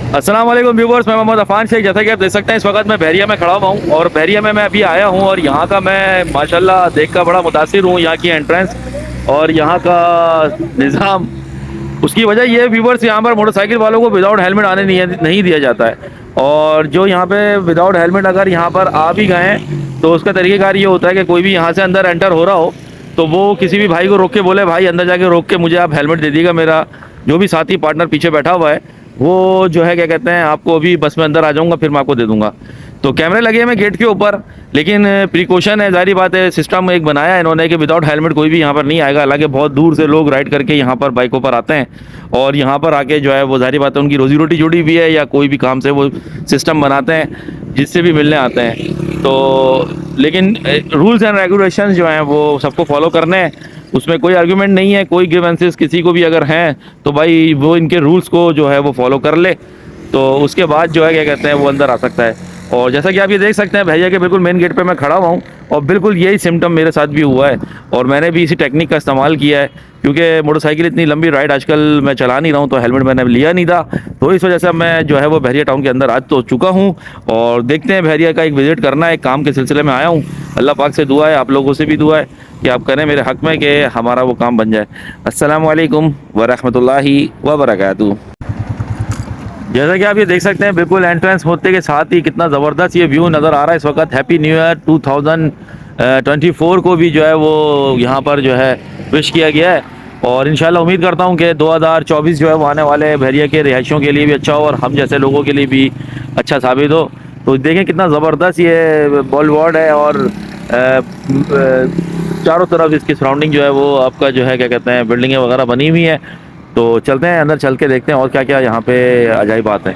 अस्सलाम वालेकुम व्यूवर्स, मैं मोहम्मद अफान शेख। जैसा कि आप देख सकते हैं इस वक्त मैं बहरिया में खड़ा हुआ हूँ और बहरिया में मैं अभी आया हूँ और यहाँ का मैं माशाल्लाह देख कर बड़ा मुतासिर हूँ। यहाँ की एंट्रेंस और यहाँ का निज़ाम, उसकी वजह ये है व्यूवर्स, यहाँ पर मोटरसाइकिल वालों को विदाउट हेलमेट आने नहीं दिया जाता है। और जो यहाँ पे विदाउट हेलमेट अगर यहाँ पर आ भी गए हैं तो उसका तरीक़ेकार ये होता है कि कोई भी यहाँ से अंदर एंटर हो रहा हो तो वो किसी भी भाई को रोक के बोले, भाई अंदर जाके रोक के मुझे आप हेलमेट दे दीजिएगा, मेरा जो भी साथी पार्टनर पीछे बैठा हुआ है वो जो है क्या कहते हैं, आपको अभी बस में अंदर आ जाऊंगा फिर मैं आपको दे दूंगा। तो कैमरे लगे हैं गेट के ऊपर, लेकिन प्रिकॉशन है, जारी बात है, सिस्टम एक बनाया है इन्होंने कि विदाउट हेलमेट कोई भी यहाँ पर नहीं आएगा। हालांकि बहुत दूर से लोग राइड करके यहाँ पर बाइकों पर आते हैं और यहाँ पर आके जो है वो जारी बात है उनकी रोजी रोटी जुड़ी हुई है या कोई भी काम से वो सिस्टम बनाते हैं जिससे भी मिलने आते हैं। तो लेकिन रूल्स एंड रेगुलेशंस जो हैं वो सबको फॉलो करने हैं, उसमें कोई आर्गुमेंट नहीं है। कोई ग्रीवेंसेस किसी को भी अगर हैं तो भाई वो इनके रूल्स को जो है वो फॉलो कर ले, तो उसके बाद जो है क्या कहते हैं वो अंदर आ सकता है। और जैसा कि आप ये देख सकते हैं भैया के बिल्कुल मेन गेट पे मैं खड़ा हुआ हूँ और बिल्कुल यही सिम्टम मेरे साथ भी हुआ है और मैंने भी इसी टेक्निक का इस्तेमाल किया है, क्योंकि मोटरसाइकिल इतनी लंबी राइड आजकल मैं चला नहीं रहा हूँ तो हेलमेट मैंने लिया नहीं था। तो इस वजह से मैं जो है वो बहरिया टाउन के अंदर आ तो चुका हूँ और देखते हैं, बहरिया का एक विज़िट करना है, एक काम के सिलसिले में आया हूँ। अल्लाह पाक से दुआ है, आप लोगों से भी दुआ है कि आप करें मेरे हक़ में कि हमारा वो काम बन जाए। अस्सलामु अलैकुम व रहमतुल्लाहि व बरकातहू। जैसा कि आप ये देख सकते हैं बिल्कुल एंट्रेंस होते के साथ ही कितना ज़बरदस्त ये व्यू नज़र आ रहा है इस वक्त। हैप्पी न्यू ईयर 2024 को भी जो है वो यहाँ पर जो है विश किया गया है और इंशाल्लाह उम्मीद करता हूँ कि 2024 जो है वो आने वाले बहरिया के रिहायशियों के लिए भी अच्छा हो और हम जैसे लोगों के लिए भी अच्छा साबित हो। तो देखें कितना ज़बरदस्त ये बॉलीवुड है और चारों तरफ इसकी सराउंडिंग जो है वो आपका जो है क्या कहते हैं बिल्डिंगें वगैरह बनी हुई हैं। तो चलते हैं अंदर, चल के देखते हैं और क्या क्या यहाँ पे अजायब बात है।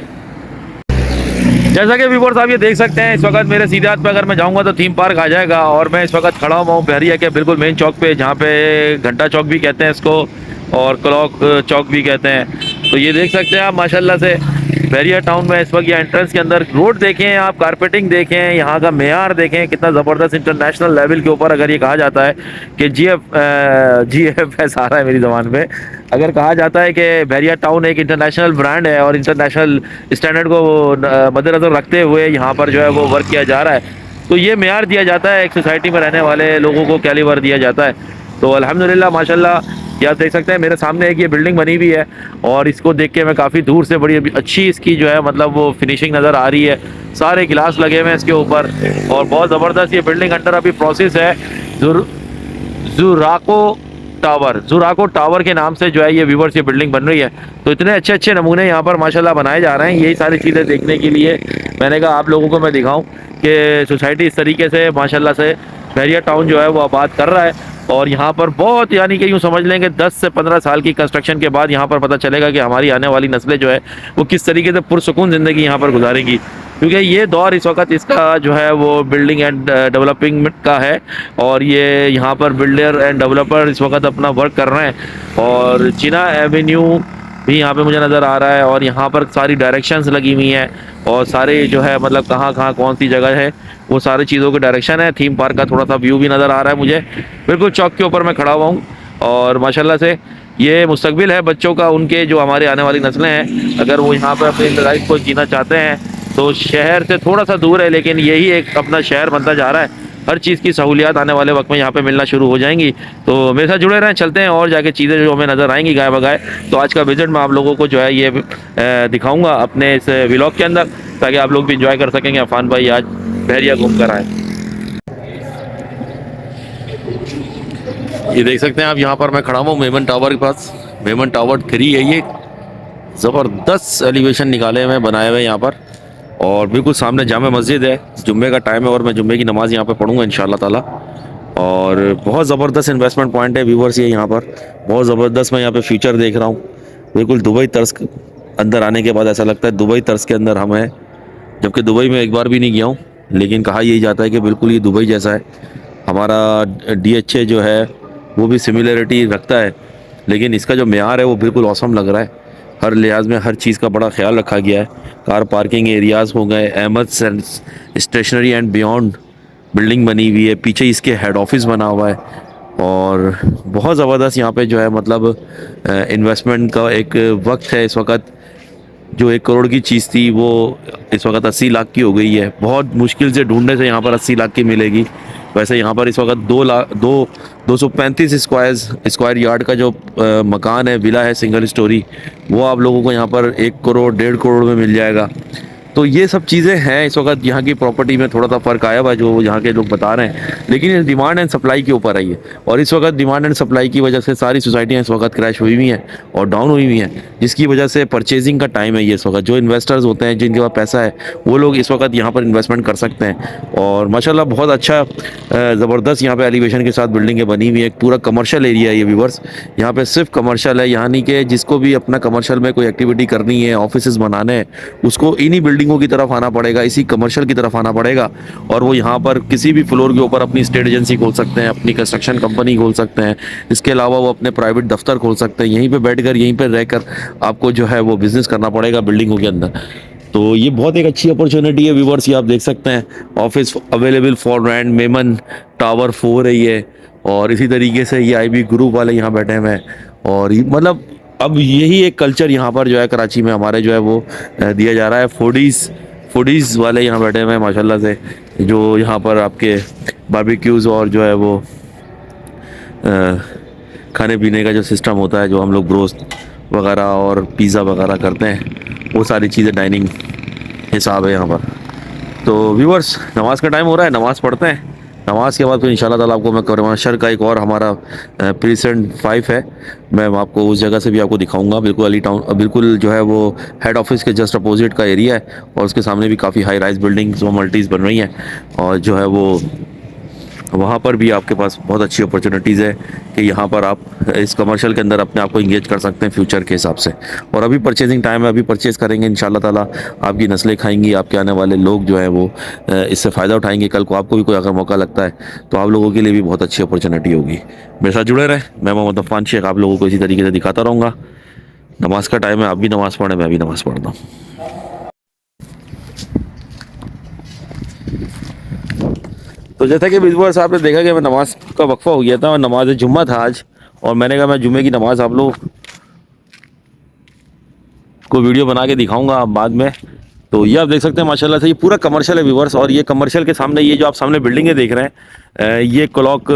जैसा कि व्यूअर्स आप ये देख सकते हैं इस वक्त मेरे सीधे हाथ पे अगर मैं जाऊँगा तो थीम पार्क आ जाएगा और मैं इस वक्त खड़ा हुआ हूँ बहरिया के बिल्कुल मेन चौक पे, जहाँ पे घंटा चौक भी कहते हैं इसको और क्लॉक चौक भी कहते हैं। तो ये देख सकते हैं आप माशाल्लाह से बहरिया टाउन में इस वक्त ये एंट्रेंस के अंदर रोड देखें आप, कारपेटिंग देखें, यहाँ का मेयार देखें कितना ज़बरदस्त इंटरनेशनल लेवल के ऊपर। अगर ये कहा जाता है कि GFS आ रहा है मेरी ज़बान में, अगर कहा जाता है कि बहरिया टाउन एक इंटरनेशनल ब्रांड है और इंटरनेशनल स्टैंडर्ड को मद्देनज़र रखते हुए यहाँ पर जो है वो वर्क किया जा रहा है, तो ये मेयार दिया जाता है, एक सोसाइटी में रहने वाले लोगों को कैलिबर दिया जाता है। तो अल्हम्दुलिल्लाह माशाल्लाह ये आप देख सकते हैं मेरे सामने एक ये बिल्डिंग बनी हुई है और इसको देख के मैं काफ़ी दूर से बड़ी अच्छी इसकी जो है मतलब वो फिनिशिंग नज़र आ रही है। सारे गिलास लगे हुए हैं इसके ऊपर और बहुत ज़बरदस्त ये बिल्डिंग अंडर अभी प्रोसेस है। जुराको टावर के नाम से जो है ये व्यूवर्स ये बिल्डिंग बन रही है। तो इतने अच्छे अच्छे नमूने यहाँ पर माशाल्लाह बनाए जा रहे हैं। यही सारी चीज़ें देखने के लिए मैंने कहा आप लोगों को मैं दिखाऊं कि सोसाइटी इस तरीके से माशाल्लाह से बहरिया टाउन जो है वो आबाद कर रहा है। और यहाँ पर बहुत यानी कि यूँ समझ लें कि 10 से 15 साल की कंस्ट्रक्शन के बाद यहाँ पर पता चलेगा कि हमारी आने वाली नस्लें जो है वो किस तरीके से पुरसुकून ज़िंदगी यहाँ पर गुजारेंगी, क्योंकि ये दौर इस वक्त इसका जो है वो बिल्डिंग एंड डेवलपिंग का है और ये यहाँ पर बिल्डर एंड डेवलपर इस वक्त अपना वर्क कर रहे हैं। और जिना एवेन्यू भी यहाँ पे मुझे नज़र आ रहा है और यहाँ पर सारी डायरेक्शंस लगी हुई हैं और सारे जो है मतलब कहाँ कहाँ कौन सी जगह है वो सारी चीज़ों की डायरेक्शन है। थीम पार्क का थोड़ा सा व्यू भी नज़र आ रहा है मुझे, बिल्कुल चौक के ऊपर मैं खड़ा हुआ हूँ और माशाल्लाह से ये मुस्तकबिल है बच्चों का, उनके जो हमारे आने वाली नस्लें हैं अगर वो यहाँ पर अपनी लाइफ को जीना चाहते हैं तो शहर से थोड़ा सा दूर है लेकिन यही एक अपना शहर बनता जा रहा है। हर चीज़ की सहूलियात आने वाले वक्त में यहाँ पे मिलना शुरू हो जाएंगी। तो मेरे साथ जुड़े रहें, चलते हैं और जाके चीज़ें जो हमें नज़र आएंगी गाय बगाए। तो आज का विजिट मैं आप लोगों को जो है ये दिखाऊंगा अपने इस व्लॉग के अंदर, ताकि आप लोग भी इंजॉय कर सकेंगे। अफान भाई आज बहरिया घूम कर आए। ये देख सकते हैं आप, यहाँ पर मैं खड़ा हूँ मेमन टावर के पास। मेमन टावर 3 है ये, ज़बरदस्त एलिवेशन निकाले हुए बनाए हुए यहाँ पर और बिल्कुल सामने जामा मस्जिद है। जुम्मे का टाइम है और मैं जुम्मे की नमाज़ यहाँ पे पढ़ूँगा इंशाल्लाह ताला। और बहुत ज़बरदस्त इन्वेस्टमेंट पॉइंट है व्यूवर्स ये यहाँ पर, बहुत ज़बरदस्त। मैं यहाँ पे फ्यूचर देख रहा हूँ बिल्कुल दुबई तर्ज। अंदर आने के बाद ऐसा लगता है दुबई तर्ज के अंदर हम हैं, जबकि दुबई में एक बार भी नहीं गया हूँ, लेकिन कहा यही जाता है कि बिल्कुल ये दुबई जैसा है। हमारा DHA जो है वो भी सिमिलरिटी रखता है, लेकिन इसका जो मेयार है वो बिल्कुल औसम लग रहा है। हर लिहाज में हर चीज़ का बड़ा ख्याल रखा गया है। कार पार्किंग एरियाज़ हो गए, Ahmed stationery and beyond building बनी हुई है, पीछे इसके हेड ऑफिस बना हुआ है और बहुत ज़बरदस्त यहाँ पे जो है मतलब इन्वेस्टमेंट का एक वक्त है इस वक्त। जो 1 करोड़ की चीज़ थी वो इस वक्त 80 लाख की हो गई है। बहुत मुश्किल से ढूंढने से यहाँ पर 80 लाख की मिलेगी। वैसे यहाँ पर इस वक्त 235 स्क्वायर यार्ड का जो मकान है, विला है सिंगल स्टोरी, वो आप लोगों को यहाँ पर 1 करोड़ 1.5 करोड़ में मिल जाएगा। तो ये सब चीज़ें हैं। इस वक्त यहाँ की प्रॉपर्टी में थोड़ा सा फ़र्क आया हुआ है जो यहाँ के लोग बता रहे हैं, लेकिन ये डिमांड एंड सप्लाई के ऊपर है ये। और इस वक्त डिमांड एंड सप्लाई की वजह से सारी सोसाइटियाँ इस वक्त क्रैश हुई हुई हैं और डाउन हुई हुई हैं, जिसकी वजह से परचेजिंग का टाइम है ये इस वक्त। जो इन्वेस्टर्स होते हैं, जिनके पास पैसा है, वो लोग इस वक्त यहाँ पर इन्वेस्टमेंट कर सकते हैं। और माशाल्लाह बहुत अच्छा ज़बरदस्त यहाँ पे एलिवेशन के साथ बिल्डिंगें बनी हुई है। एक पूरा कमर्शियल एरिया है ये व्यूवर्स। यहाँ पे सिर्फ कमर्शियल है, यानी कि जिसको भी अपना कमर्शियल में कोई एक्टिविटी करनी है, ऑफिसेज बनाने हैं, उसको इन्हीं बिल्डिंगों की तरफ आना पड़ेगा, इसी कमर्शियल की तरफ आना पड़ेगा। और वो यहाँ पर किसी भी फ्लोर के ऊपर अपनी स्टेट एजेंसी खोल सकते हैं, अपनी कंस्ट्रक्शन कंपनी खोल सकते हैं। इसके अलावा वो अपने प्राइवेट दफ्तर खोल सकते हैं। यहीं पर बैठ कर, यहीं पर रहकर आपको जो है वो बिज़नेस करना पड़ेगा बिल्डिंगों के अंदर। तो ये बहुत एक अच्छी अपॉर्चुनिटी है व्यूवर्स। ये आप देख सकते हैं, office available for rent, Memon tower 4 है ये। और इसी तरीके से ये IB ग्रुप वाले यहाँ बैठे हुए हैं। और मतलब अब यही एक कल्चर यहाँ पर जो है कराची में हमारे जो है वो दिया जा रहा है। फूडीज़ वाले यहाँ बैठे हुए हैं माशाल्लाह से, जो यहाँ पर आपके बारबेक्यूज़ और जो है वो खाने पीने का जो सिस्टम होता है, जो हम लोग ब्रोस्ट वगैरह और पिज़्ज़ा वगैरह करते हैं, वो सारी चीज़ें डाइनिंग हिसाब है यहाँ पर। तो व्यूवर्स, नमाज का टाइम हो रहा है, नमाज़ पढ़ते हैं। नमाज के बाद फिर इंशाल्लाह ताला आपको मैं करवाशर का एक और हमारा प्रीसेंट 5 है, मैं आपको उस जगह से भी आपको दिखाऊंगा। बिल्कुल अली टाउन, बिल्कुल जो है वो हेड ऑफिस के जस्ट अपोजिट का एरिया है। और उसके सामने भी काफ़ी हाई राइज बिल्डिंग्स और मल्टीज़ बन रही हैं। और जो है वो वहाँ पर भी आपके पास बहुत अच्छी अपॉर्चुनिटीज़ है कि यहाँ पर आप इस कमर्शियल के अंदर अपने आप को इंगेज कर सकते हैं फ्यूचर के हिसाब से। और अभी परचेजिंग टाइम है, अभी परचेज़ करेंगे इंशाल्लाह ताला, आपकी नस्लें खाएंगी, आपके आने वाले लोग जो हैं वो इससे फ़ायदा उठाएंगे। कल को आपको भी कोई अगर मौका लगता है तो आप लोगों के लिए भी बहुत अच्छी अपॉर्चुनिटी होगी। मेरे साथ जुड़े रहें। मैं मोहम्मद अफ़ान शेख आप लोगों को इसी तरीके से दिखाता रहूँगा। नमाज का टाइम है, आप भी नमाज़ पढ़ें, मैं भी नमाज़ पढ़ता हूँ। तो जैसा कि व्यूअर्स आपने देखा कि मैं नमाज का वक्फ़ा हो गया था और नमाज जुम्मा था आज, और मैंने कहा मैं जुम्मे की नमाज़ आप लोग को वीडियो बना के दिखाऊंगा बाद में। तो ये आप देख सकते हैं माशाल्लाह से ये पूरा कमर्शियल है व्यूअर्स। और ये कमर्शियल के सामने ये जो आप सामने बिल्डिंगें देख रहे हैं, ये क्लॉक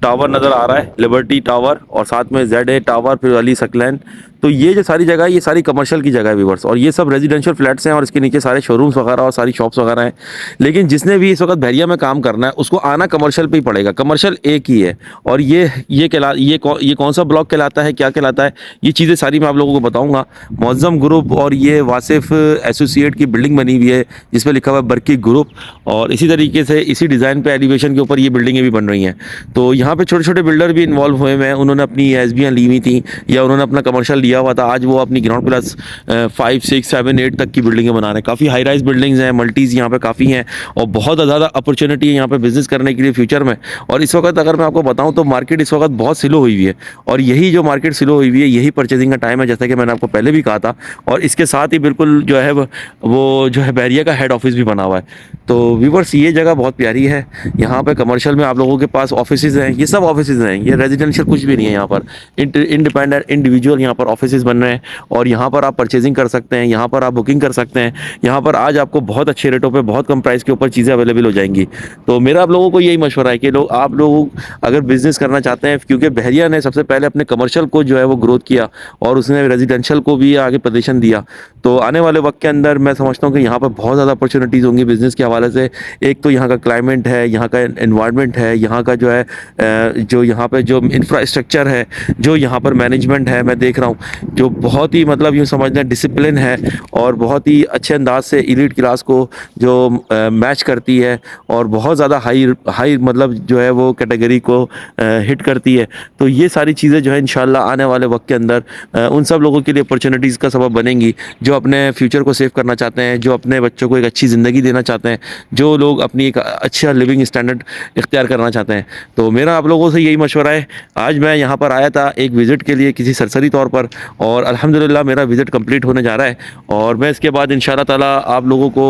टावर नज़र आ रहा है, लिबर्टी टावर, और साथ में ZA टावर, फिर अली सकलैन। तो ये जो सारी जगह है, ये सारी कमर्शियल की जगह है व्यूअर्स। और ये सब रेजिडेंशियल फ्लैट्स हैं और इसके नीचे सारे शोरूम्स वगैरह और सारी शॉप्स वगैरह हैं। लेकिन जिसने भी इस वक्त बहरिया में काम करना है उसको आना कमर्शियल पे ही पड़ेगा। कमर्शियल एक ही है। और ये कौन सा ब्लॉक कहलाता है, क्या कहलाता है, ये चीज़ें सारी मैं आप लोगों को बताऊँगा। मुअज़्ज़म ग्रुप और ये वासिफ एसोसिएट की बिल्डिंग बनी हुई है जिस पर लिखा हुआ है बरकी ग्रुप। और इसी तरीके से इसी डिज़ाइन पे एलिवेशन के ऊपर ये बिल्डिंगें भी बन रही हैं। तो यहाँ पे छोटे छोटे बिल्डर भी इन्वॉल्व हुए हैं। उन्होंने अपनी SBयाँ ली हुई थी या उन्होंने अपना कमर्शियल लिया हुआ था। आज वो अपनी ग्राउंड प्लस 5, 6, 7, 8 तक की बिल्डिंगें बना रहे हैं। काफ़ी हाई राइज बिल्डिंग्स हैं, मल्टीज़ यहाँ पे काफ़ी हैं और बहुत ज़्यादा अपॉर्चुनिटी है यहाँ पे बिज़नेस करने के लिए फ्यूचर में। और इस वक्त अगर मैं आपको बताऊँ तो मार्केट इस वक्त बहुत स्लो हुई हुई है। और यही जो मार्केट स्लो हुई हुई है, यही परचेजिंग का टाइम है, जैसा कि मैंने आपको पहले भी कहा था। और इसके साथ ही बिल्कुल जो है वो जो है बहरिया का हेड ऑफिस भी बना हुआ है। तो व्यूअर्स, ये जगह बहुत प्यारी है। यहाँ पे कमर्शियल में आप लोगों के पास ऑफिसेज हैं, ये सब ऑफिसेज हैं, ये रेजिडेंशियल कुछ भी नहीं है। यहाँ पर इंडिपेंडेंट इंडिविजुअल यहाँ पर ऑफिसेज बन रहे हैं और यहाँ पर आप परचेजिंग कर सकते हैं, यहाँ पर आप बुकिंग कर सकते हैं। यहाँ पर आज आपको बहुत अच्छे रेटों पे, बहुत कम प्राइस के ऊपर चीज़ें अवेलेबल हो जाएंगी। तो मेरा आप लोगों को यही मशवरा है कि आप लोग अगर बिज़नेस करना चाहते हैं, क्योंकि बहरिया ने सबसे पहले अपने कमर्शियल को जो है वो ग्रोथ किया और उसने रेजिडेंशियल को भी आगे पोजीशन दिया। तो आने वाले वक्त के अंदर मैं समझता हूँ कि यहाँ पर बहुत ज़्यादा अपॉर्चुनिटीज़ होंगी बिज़नेस के हवाले से। एक तो यहाँ का क्लाइमेट है, यहाँ का एनवायरनमेंट है, यहाँ का जो है जो यहाँ पे जो इंफ्रास्ट्रक्चर है, जो यहाँ पर मैनेजमेंट है, मैं देख रहा हूँ जो बहुत ही मतलब यूँ समझना डिसिप्लिन है और बहुत ही अच्छे अंदाज से एलीट क्लास को जो मैच करती है और बहुत ज़्यादा हाई मतलब जो है वो कैटेगरी को हिट करती है। तो ये सारी चीज़ें जो है इंशाल्लाह आने वाले वक्त के अंदर उन सब लोगों के लिए अपॉर्चुनिटीज़ का सबब बनेंगी जो अपने फ्यूचर को सेव करना चाहते हैं, जो अपने बच्चों को एक अच्छी ज़िंदगी देना चाहते हैं, जो लोग अपनी एक अच्छा लिविंग स्टैंडर्ड इख्तियार करना चाहते हैं। तो मेरा आप लोगों से यही मशवरा है। आज मैं यहाँ पर आया था एक विज़िट के लिए किसी सरसरी तौर पर, और अल्हम्दुलिल्लाह मेरा विज़िट कंप्लीट होने जा रहा है और मैं इसके बाद इंशाल्लाह ताला आप लोगों को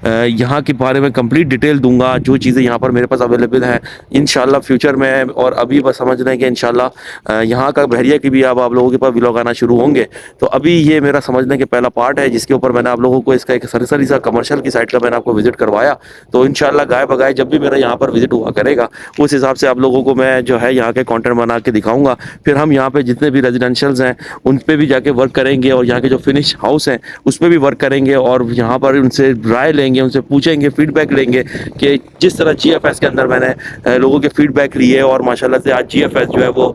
यहाँ के बारे में कंप्लीट डिटेल दूंगा, जो चीज़ें यहाँ पर मेरे पास अवेलेबल हैं इंशाल्लाह फ्यूचर में। और अभी बस समझ रहे हैं कि इंशाल्लाह यहाँ का बहरिया की भी अब आप लोगों के पास व्लॉग आना शुरू होंगे। तो अभी ये मेरा समझने के पहला पार्ट है जिसके ऊपर मैंने आप लोगों को इसका एक सरसरी सा कमर्शियल की साइड का मैंने आपको विजिट करवाया। तो इंशाल्लाह गाय बगाए जब भी मेरा यहाँ पर विजिट हुआ करेगा उस हिसाब से आप लोगों को मैं जो है यहाँ के कंटेंट बना के दिखाऊंगा। फिर हम यहाँ पे जितने भी रेजिडेंशियल्स हैं उन पे भी जाके वर्क करेंगे और यहाँ के जो फिनिश हाउस हैं उस पर भी वर्क करेंगे और यहाँ पर उनसे राय लेंगे, उनसे पूछेंगे, फीडबैक लेंगे कि जिस तरह GFS के अंदर मैंने लोगों के फीडबैक लिए और माशाल्लाह से आज GFS जो है वो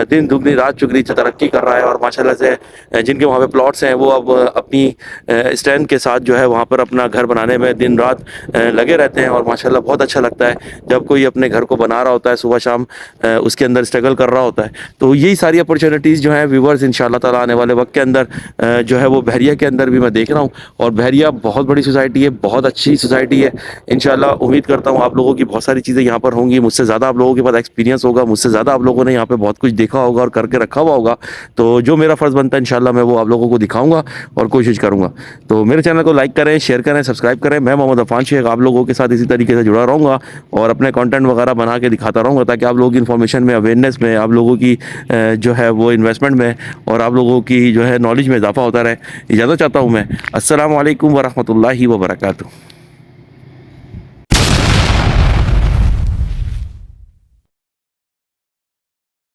दिन दुगनी रात चुगनी तरक्की कर रहा है और माशाल्लाह से जिनके वहाँ पे प्लॉट्स हैं वो अब अपनी स्ट्रेंथ के साथ जो है वहाँ पर अपना घर बनाने में दिन रात लगे रहते हैं। और माशाल्लाह बहुत अच्छा लगता है जब कोई अपने घर को बना रहा होता है, सुबह शाम उसके अंदर स्ट्रगल कर रहा होता है। तो यही सारी अपॉर्चुनिटीज़ जो हैं व्यूवर्स इंशाल्लाह ताला आने वाले वक्त के अंदर जो है वो बहरिया के अंदर भी मैं देख रहा हूँ। और बहरिया बहुत बड़ी सोसाइटी है, बहुत अच्छी सोसाइटी है। इंशाल्लाह उम्मीद करता हूँ आप लोगों की बहुत सारी चीज़ें यहाँ पर होंगी, मुझसे ज़्यादा आप लोगों के पास एक्सपीरियंस होगा, मुझसे ज़्यादा आप लोगों ने यहाँ पे बहुत कुछ देखा होगा और करके रखा हुआ होगा। तो जो मेरा फ़र्ज़ बनता है इंशाल्लाह मैं वो आप लोगों को दिखाऊंगा और कोशिश करूँगा। तो मेरे चैनल को लाइक करें, शेयर करें, सब्सक्राइब करें। मैं मोहम्मद अफान शेख आप लोगों के साथ इसी तरीके से जुड़ा रहूँगा और अपने कंटेंट वगैरह बना के दिखाता रहूँगा ताकि आप लोगों की इन्फॉर्मेशन में, अवेयरनेस में, आप लोगों की जो है वो इन्वेस्टमेंट में और आप लोगों की जो है नॉलेज में इजाफा होता रहे। इजाज़त चाहता हूँ मैं। अस्सलामु अलैकुम वरहमतुल्लाहि वबरकातुहू।